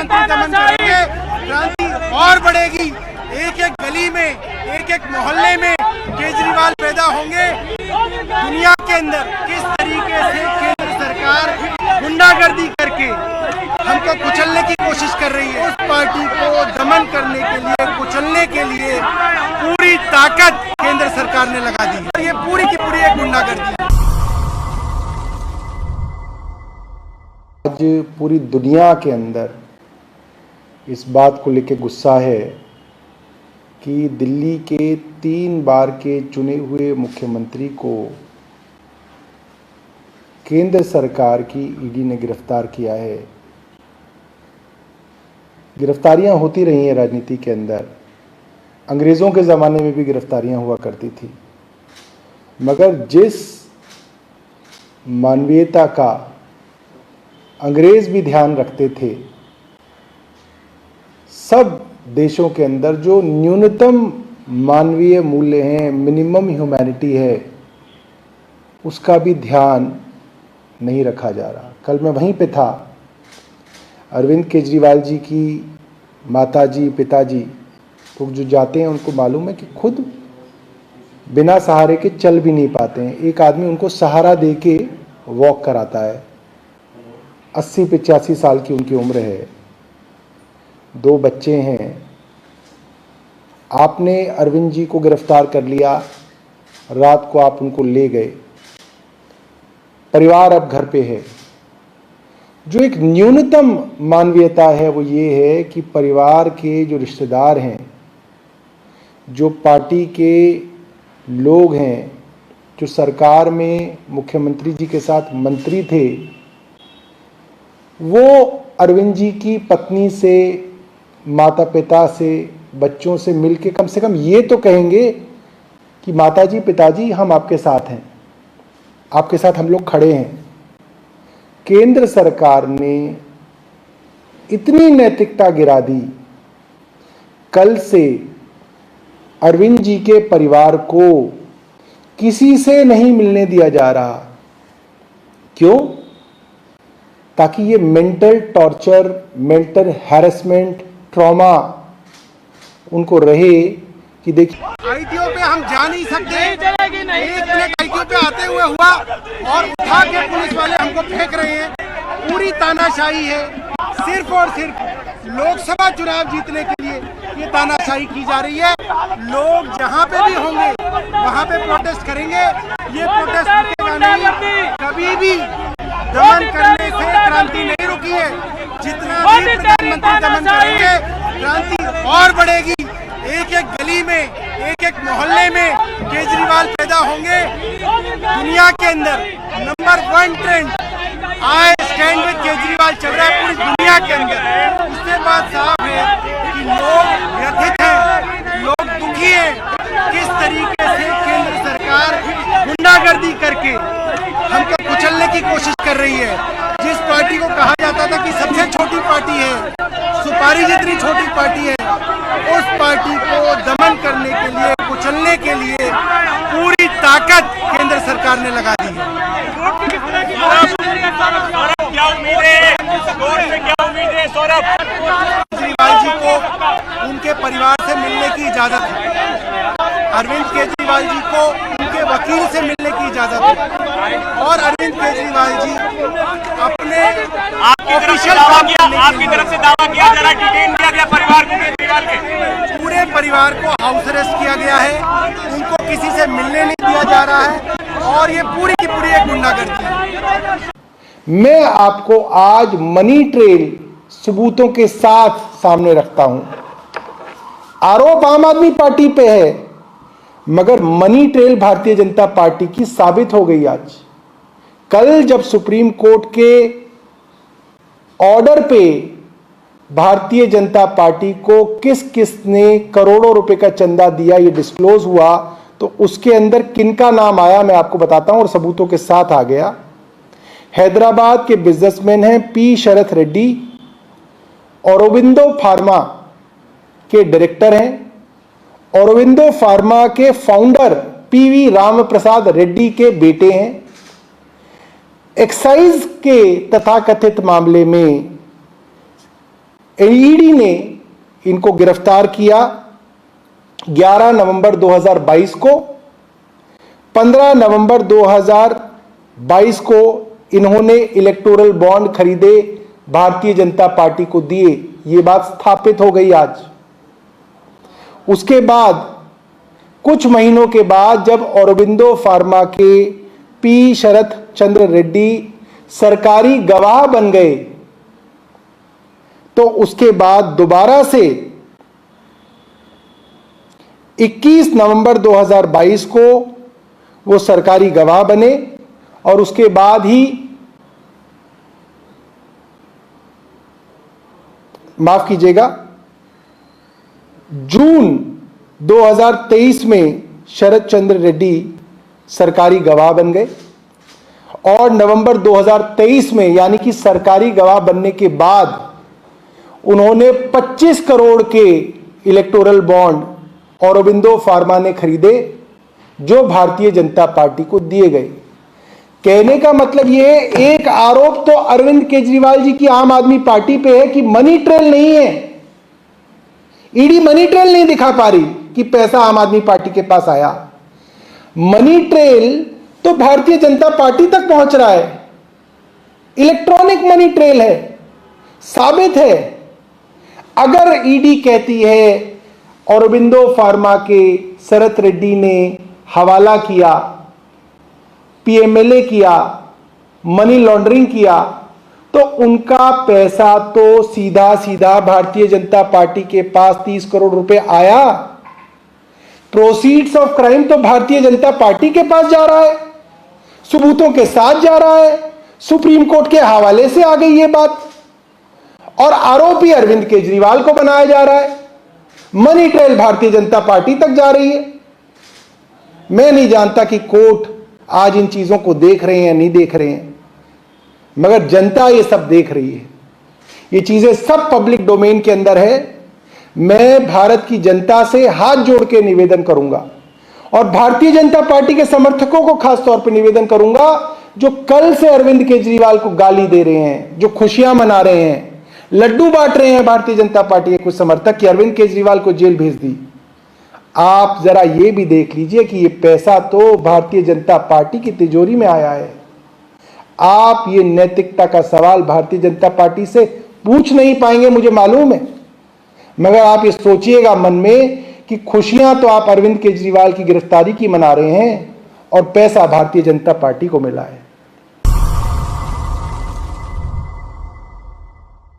प्रधानमंत्री दमन करेंगे, क्रांति और बढ़ेगी। एक एक गली में, एक एक मोहल्ले में केजरीवाल पैदा होंगे। दुनिया के अंदर किस तरीके से केंद्र सरकार गुंडागर्दी करके हमको कुचलने की कोशिश कर रही है, उस पार्टी को दमन करने के लिए, कुचलने के लिए पूरी ताकत केंद्र सरकार ने लगा दी है। ये पूरी की पूरी एक गुंडागर्दी है। आज पूरी दुनिया के अंदर इस बात को लेकर गुस्सा है कि दिल्ली के 3 बार के चुने हुए मुख्यमंत्री को केंद्र सरकार की ईडी ने गिरफ्तार किया है। गिरफ्तारियां होती रही हैं राजनीति के अंदर, अंग्रेज़ों के ज़माने में भी गिरफ्तारियां हुआ करती थी, मगर जिस मानवीयता का अंग्रेज़ भी ध्यान रखते थे, सब देशों के अंदर जो न्यूनतम मानवीय मूल्य हैं, मिनिमम ह्यूमैनिटी है, उसका भी ध्यान नहीं रखा जा रहा। कल मैं वहीं पे था, अरविंद केजरीवाल जी की माताजी पिताजी लोग जो जाते हैं उनको मालूम है कि खुद बिना सहारे के चल भी नहीं पाते हैं। एक आदमी उनको सहारा दे के वॉक कराता है। 80-85 साल की उनकी उम्र है, 2 बच्चे हैं। आपने अरविंद जी को गिरफ्तार कर लिया, रात को आप उनको ले गए, परिवार अब घर पे है। जो एक न्यूनतम मानवीयता है वो ये है कि परिवार के जो रिश्तेदार हैं, जो पार्टी के लोग हैं, जो सरकार में मुख्यमंत्री जी के साथ मंत्री थे, वो अरविंद जी की पत्नी से, माता पिता से, बच्चों से मिलके कम से कम ये तो कहेंगे कि माताजी पिताजी हम आपके साथ हैं, आपके साथ हम लोग खड़े हैं। केंद्र सरकार ने इतनी नैतिकता गिरा दी, कल से अरविंद जी के परिवार को किसी से नहीं मिलने दिया जा रहा। क्यों? ताकि ये mental torture, mental harassment, trauma उनको रहे कि देखिए आईटीओ पे हम जा नहीं सकते। एक मिनट आईटीओ पे आते हुए हुआ और उठा के पुलिस वाले हमको फेंक रहे हैं। पूरी तानाशाही है, सिर्फ और सिर्फ लोकसभा चुनाव जीतने के लिए ये तानाशाही की जा रही है। लोग जहाँ पे भी होंगे वहाँ पे प्रोटेस्ट करेंगे। ये प्रोटेस्ट रुकेगा नहीं, कभी भी दमन करने से क्रांति नहीं रुकी है। जितना भी प्रधानमंत्री दमन करेंगे, क्रांति और बढ़ेगी। एक एक गली में, एक एक मोहल्ले में केजरीवाल पैदा होंगे। दुनिया के अंदर number 1 trend I stand with Kejriwal चल रहा है पूरी दुनिया के अंदर। उससे बात साफ है कि लोग व्यथित हैं, लोग दुखी हैं। किस तरीके से केंद्र सरकार गुंडागर्दी करके हमको कुचलने की कोशिश कर रही है। जिस पार्टी को कहा जाता था कि सबसे छोटी पार्टी है, सुपारी जितनी छोटी पार्टी है, उस पार्टी को दमन करने के लिए, कुचलने के लिए पूरी ताकत केंद्र सरकार ने लगा दी है। क्या उम्मीद है? क्या उम्मीद है सौरभ? केजरीवाल जी को उनके परिवार से मिलने की इजाजत है। अरविंद केजरीवाल जी को उनके वकील से मिलने की इजाजत है और अरविंद केजरीवाल जी अपने आपकी तरफ से दावा किया जा रहा है, डिटेन किया गया परिवार को, केजरीवाल के पूरे परिवार को हाउस अरेस्ट किया गया है। उनको किसी से मिलने नहीं दिया जा रहा है और ये पूरी की पूरी एक गुंडागर्दी है। मैं आपको आज मनी ट्रेल सबूतों के साथ सामने रखता हूं। आरोप आम आदमी पार्टी पे है, मगर money trail Bharatiya Janata party की साबित हो गई। आज कल जब सुप्रीम कोर्ट के ऑर्डर पे भारतीय जनता पार्टी को किस किस ने करोड़ों रुपए का चंदा दिया ये डिस्क्लोज हुआ, तो उसके अंदर किनका नाम आया मैं आपको बताता हूं और सबूतों के साथ आ गया। हैदराबाद के बिजनेसमैन हैं पी शरथ रेड्डी, औरोबिंदो फार्मा के डायरेक्टर हैं। औरोबिंदो फार्मा के फाउंडर पीवी राम प्रसाद रेड्डी के बेटे हैं। एक्साइज के तथाकथित मामले में ईडी ने इनको गिरफ्तार किया 11 नवंबर 2022 को। 15 नवंबर 2022 को इन्होंने इलेक्टोरल बॉन्ड खरीदे, भारतीय जनता पार्टी को दिए। ये बात स्थापित हो गई आज। उसके बाद कुछ महीनों के बाद जब औरोबिंदो फार्मा के पी शरत चंद्र रेड्डी सरकारी गवाह बन गए, तो उसके बाद दोबारा से 21 नवंबर 2022 को वो सरकारी गवाह बने और उसके बाद ही, माफ कीजिएगा, जून 2023 में शरद चंद्र रेड्डी सरकारी गवाह बन गए और नवंबर 2023 में, यानी कि सरकारी गवाह बनने के बाद, उन्होंने 25 करोड़ के इलेक्टोरल बॉन्ड औरोबिंदो फार्मा ने खरीदे, जो भारतीय जनता पार्टी को दिए गए। कहने का मतलब यह है, एक आरोप तो अरविंद केजरीवाल जी की आम आदमी पार्टी पे है कि मनी ट्रेल नहीं है। ईडी मनी ट्रेल नहीं दिखा पा रही कि पैसा आम आदमी पार्टी के पास आया। मनी ट्रेल तो भारतीय जनता पार्टी तक पहुंच रहा है, इलेक्ट्रॉनिक मनी ट्रेल है, साबित है। अगर ईडी कहती है औरोबिंदो फार्मा के शरत रेड्डी ने हवाला किया, पीएमएलए किया, मनी लॉन्ड्रिंग किया, तो उनका पैसा तो सीधा सीधा भारतीय जनता पार्टी के पास 30 करोड़ रुपए आया। प्रोसीड्स ऑफ क्राइम तो भारतीय जनता पार्टी के पास जा रहा है, सबूतों के साथ जा रहा है, सुप्रीम कोर्ट के हवाले से आ गई ये बात, और आरोपी अरविंद केजरीवाल को बनाया जा रहा है। Money trail Bharatiya Janata party तक जा रही है। मैं नहीं जानता कि कोर्ट आज इन चीजों को देख रहे हैं या नहीं देख रहे हैं, मगर जनता ये सब देख रही है। ये चीजें सब पब्लिक डोमेन के अंदर है। मैं भारत की जनता से हाथ जोड़ के निवेदन करूंगा और भारतीय जनता पार्टी के समर्थकों को खास तौर पर निवेदन करूंगा, जो कल से अरविंद केजरीवाल को गाली दे रहे हैं, जो खुशियां मना रहे हैं, लड्डू बांट रहे हैं भारतीय जनता पार्टी के कुछ समर्थक कि अरविंद केजरीवाल को जेल भेज दी। आप जरा ये भी देख लीजिए कि ये पैसा तो भारतीय जनता पार्टी की तिजोरी में आया है। आप ये नैतिकता का सवाल भारतीय जनता पार्टी से पूछ नहीं पाएंगे, मुझे मालूम है, मगर आप ये सोचिएगा मन में कि खुशियां तो आप अरविंद केजरीवाल की गिरफ्तारी की मना रहे हैं और पैसा भारतीय जनता पार्टी को मिला है।